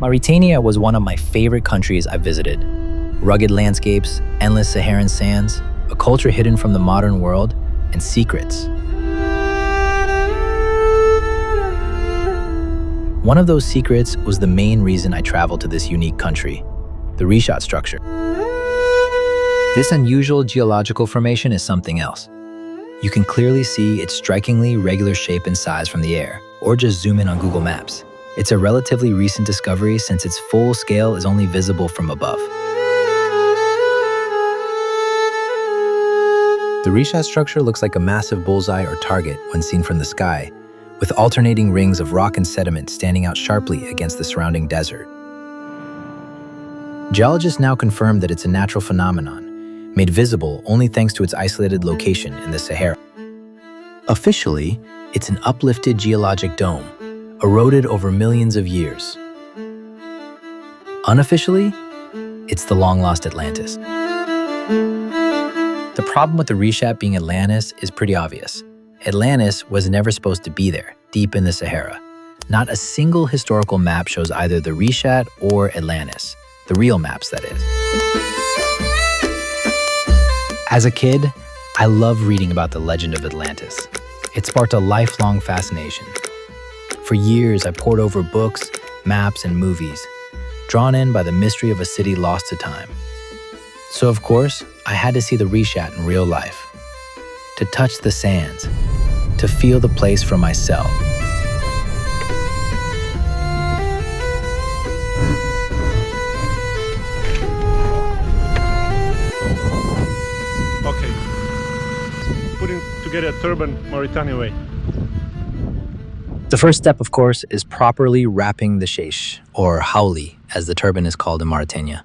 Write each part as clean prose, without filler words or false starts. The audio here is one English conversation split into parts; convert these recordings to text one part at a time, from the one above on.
Mauritania was one of my favorite countries I visited. Rugged landscapes, endless Saharan sands, a culture hidden from the modern world, and secrets. One of those secrets was the main reason I traveled to this unique country, the Richat Structure. This unusual geological formation is something else. You can clearly see its strikingly regular shape and size from the air, or just zoom in on Google Maps. It's a relatively recent discovery since its full scale is only visible from above. The Richat Structure looks like a massive bullseye or target when seen from the sky, with alternating rings of rock and sediment standing out sharply against the surrounding desert. Geologists now confirm that it's a natural phenomenon, made visible only thanks to its isolated location in the Sahara. Officially, it's an uplifted geologic dome, eroded over millions of years. Unofficially, it's the long-lost Atlantis. The problem with the Richat being Atlantis is pretty obvious. Atlantis was never supposed to be there, deep in the Sahara. Not a single historical map shows either the Richat or Atlantis, the real maps, that is. As a kid, I loved reading about the legend of Atlantis. It sparked a lifelong fascination. For years, I pored over books, maps, and movies, drawn in by the mystery of a city lost to time. So of course, I had to see the Richat in real life, to touch the sands, to feel the place for myself. Okay, putting together a turban Mauritania way. The first step, of course, is properly wrapping the sheish, or hauli, as the turban is called in Mauritania.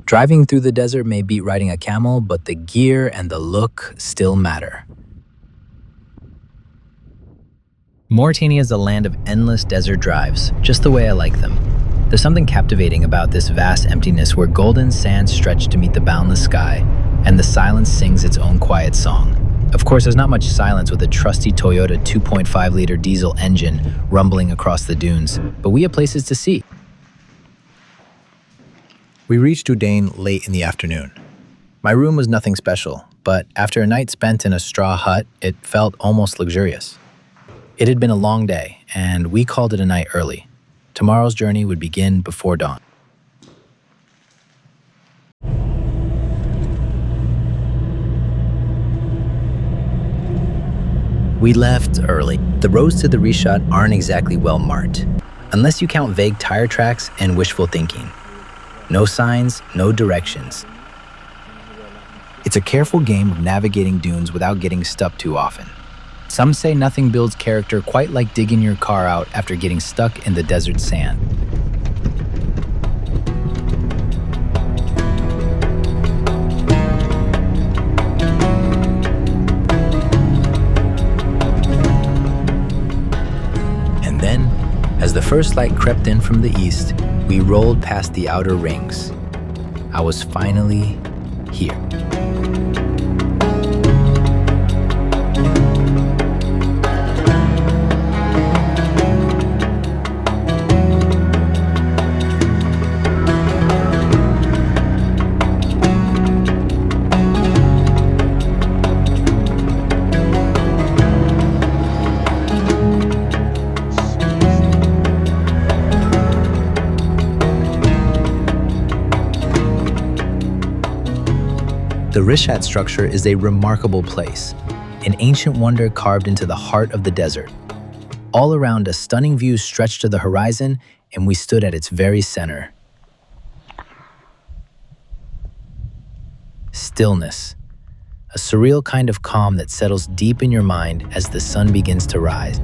Driving through the desert may beat riding a camel, but the gear and the look still matter. Mauritania is a land of endless desert drives, just the way I like them. There's something captivating about this vast emptiness where golden sands stretch to meet the boundless sky, and the silence sings its own quiet song. Of course, there's not much silence with a trusty Toyota 2.5-liter diesel engine rumbling across the dunes, but we have places to see. We reached Udain late in the afternoon. My room was nothing special, but after a night spent in a straw hut, it felt almost luxurious. It had been a long day, and we called it a night early. Tomorrow's journey would begin before dawn. We left early. The roads to the Richat aren't exactly well marked, unless you count vague tire tracks and wishful thinking. No signs, no directions. It's a careful game of navigating dunes without getting stuck too often. Some say nothing builds character quite like digging your car out after getting stuck in the desert sand. And then, as the first light crept in from the east, we rolled past the outer rings. I was finally here. The Richat Structure is a remarkable place, an ancient wonder carved into the heart of the desert. All around, a stunning view stretched to the horizon, and we stood at its very center. Stillness, a surreal kind of calm that settles deep in your mind as the sun begins to rise.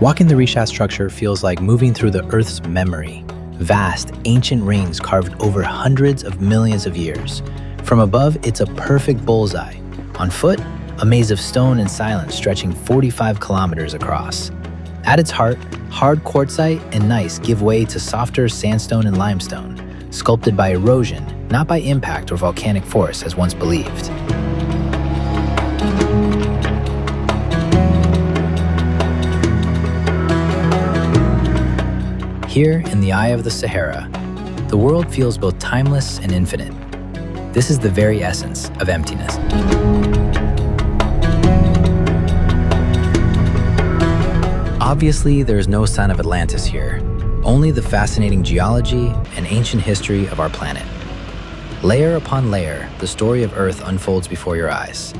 Walking the Richat Structure feels like moving through the Earth's memory. Vast, ancient rings carved over hundreds of millions of years, From above, it's a perfect bullseye. On foot, a maze of stone and silence stretching 45 kilometers across. At its heart, hard quartzite and gneiss give way to softer sandstone and limestone, sculpted by erosion, not by impact or volcanic force as once believed. Here, in the eye of the Sahara, the world feels both timeless and infinite. This is the very essence of emptiness. Obviously, there is no sign of Atlantis here, only the fascinating geology and ancient history of our planet. Layer upon layer, the story of Earth unfolds before your eyes.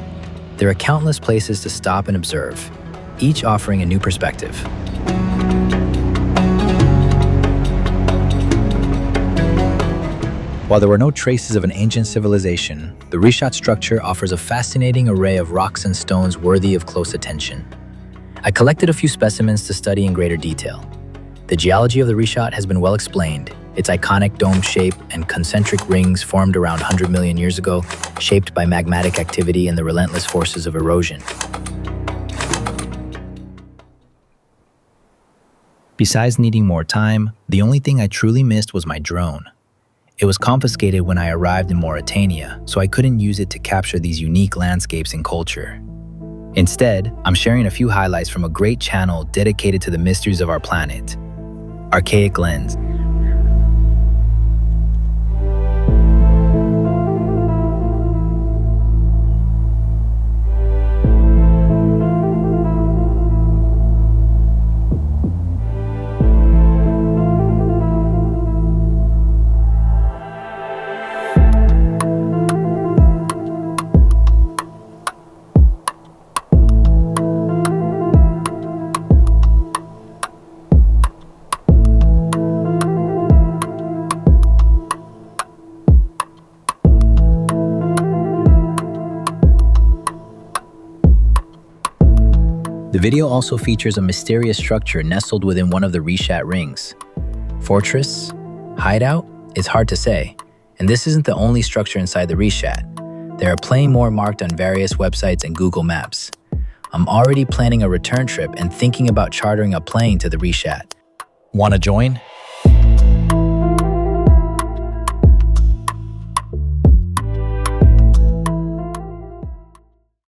There are countless places to stop and observe, each offering a new perspective. While there were no traces of an ancient civilization, the Richat Structure offers a fascinating array of rocks and stones worthy of close attention. I collected a few specimens to study in greater detail. The geology of the Richat has been well explained. Its iconic dome shape and concentric rings formed around 100 million years ago, shaped by magmatic activity and the relentless forces of erosion. Besides needing more time, the only thing I truly missed was my drone. It was confiscated when I arrived in Mauritania, so I couldn't use it to capture these unique landscapes and culture. Instead, I'm sharing a few highlights from a great channel dedicated to the mysteries of our planet, Archaic Lens. The video also features a mysterious structure nestled within one of the Richat rings. Fortress? Hideout? It's hard to say. And this isn't the only structure inside the Richat. There are plenty more marked on various websites and Google Maps. I'm already planning a return trip and thinking about chartering a plane to the Richat. Want to join?